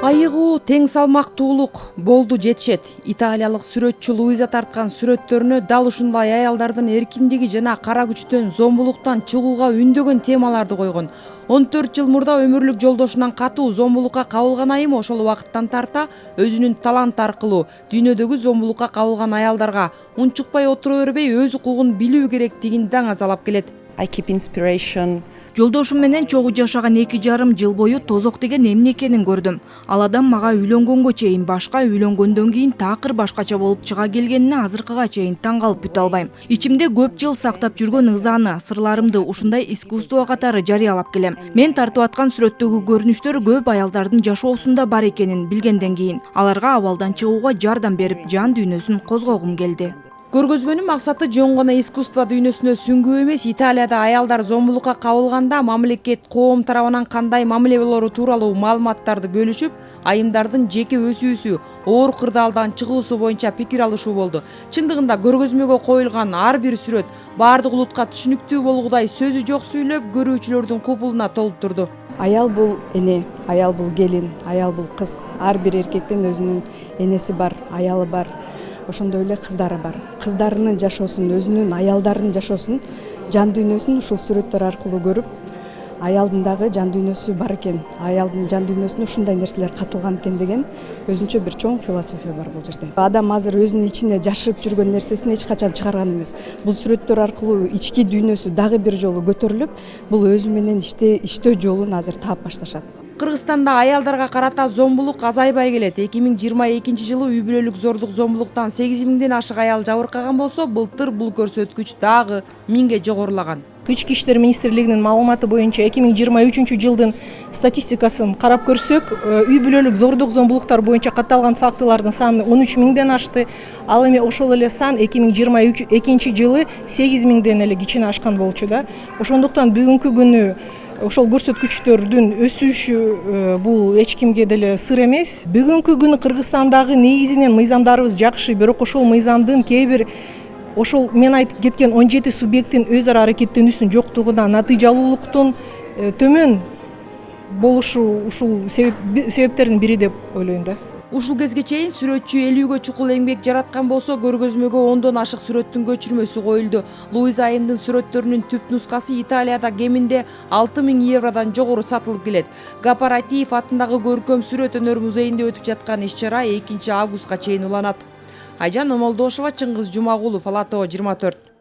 Айыгуу, тең салмактуулук болду жетишет. Италиялык сүрөтчү Луиза тарткан сүрөттөрүнө дал ушундай аялдардын эркиндиги жана кара күчтөн, зомбулуктан чыгууга үндөгөн темаларды койгон. 14 жыл мурда өмүрлүк жолдошунан катуу зомбулукка кабылган айым ошол убакыттан тарта өзүнүн таланты аркылуу дүйнөдөгү зомбулукка кабылган аялдарга унчукпай отура бербей өз укугун билүү керектигин даңазалап келет. I keep inspiration. Жолдошум менен чогуу жашаган 2,5 жыл бою тозок деген эмне экенин көрдүм. Ал адам мага үйлөнгөнгө чейин башка, үйлөнгөндөн кийин такыр башкача болуп чыга келгенине азыркыга чейин таң калып бүтө албайм. Ичимде көп жыл сактап жүргөн ызаны, сырларымды ушундай искусство катары жарыялап келем. Мен тартып аткан сүрөттөгү көрүнүштөр көп аялдардын жашоосунда бар экенин билгенден кийин аларга абалдан чыгууга жардам берип, жан дүйнөсүн козгогум келди. Көргөзмөнүн максаты жөн гана искусство дүйнөсүнө сүңгүү эмес, Италияда аялдар зомбулукка кабылганда мамлекет, коом тарабынан кандай мамиле болору тууралуу маалыматтарды бөлүшүп, айымдардын жеке өсүүсү, оор кырдаалдан чыгуусу боюнча пикир алышуу болду. Чындыгында көргөзмөгө коюлган ар бир сүрөт баардык улутка түшүнүктүү болгудай сөзү жок сүйлөп, көрүүчүлөрдүн кубулуна толуп турду. Аял бул эне, аял бул келин, аял бул кыз. Ар бир эркектин өзүнүн энеси бар, аялы бар. Ошондой эле кыздары бар. Кыздарынын жашоосун, өзүнүн аялдарынын жашоосун, жан дүйнөсүн ушул сүрөттөр аркылуу көрүп, аялдын дагы жан дүйнөсү бар экен, аялдын жан дүйнөсүнө ушундай нерселер катылган экен деген өзүнчө бир чоң философия бар бул жерде. Адам азыр өзүнүн ичине жашырып жүргөн нерсесин эч качан чыгарган эмес. Бул сүрөттөр аркылуу ички дүйнөсү дагы бир жолу көтөрүлүп, бул өзү менен иштөө жолун азыр таап башташат. Кыргызстанда аялдарга карата зомбулук азайбай келет. 2022 жылы үй бүлөлүк зордук зомбулуктан 8.000ден ашык аял жабыркаган болсо, былтыр бул көрсөткүч дагы 1000ге жогорулаган. Ички иштер министрлигинин маалыматы боюнча 2023 жылдын статистикасын карап көрсөк, үй бүлөлүк зордук зомбулуктар боюнча катталган фактылардын саны 13.000ден ашты. Ал эми ошол эле сан 2022 жылы 8.000ден эле кичине ашкан болчу да. Ошондуктан бүгүнкү күнү ошол көрсөткүчтөрдүн өсүшү бул эч кимге деле сыр эмес. Бүгүнкү күнү Кыргызстандагы негизинен мыйзамдарыбыз жакшы, бирок ошол мыйзамдын кээ бир ошол мен айтып кеткен 17 субъекттин өз ара аракеттенүүсүнүн жоктугунан, натыйжалуулуктун төмөн болушу ушул себептердин бири деп ойлойм да. Ушул кезге чейин сүрөтчү 50гө чукул эмгек жараткан болсо, көргөзмөгө 10дон ашык сүрөттүн көчүрмөсү коюлду. Луиза айымдын сүрөттөрүнүн түп нускасы Италияда кеминде 6000 евродон жогору сатылып келет. Гапаратиев атындагы көркөм сүрөт өнөр музейинде өтүп жаткан иш-чара 2 августка чейин уланат. Айжан Омолдошова, Чыңгыз Жумагулов, Ала Тоо 24.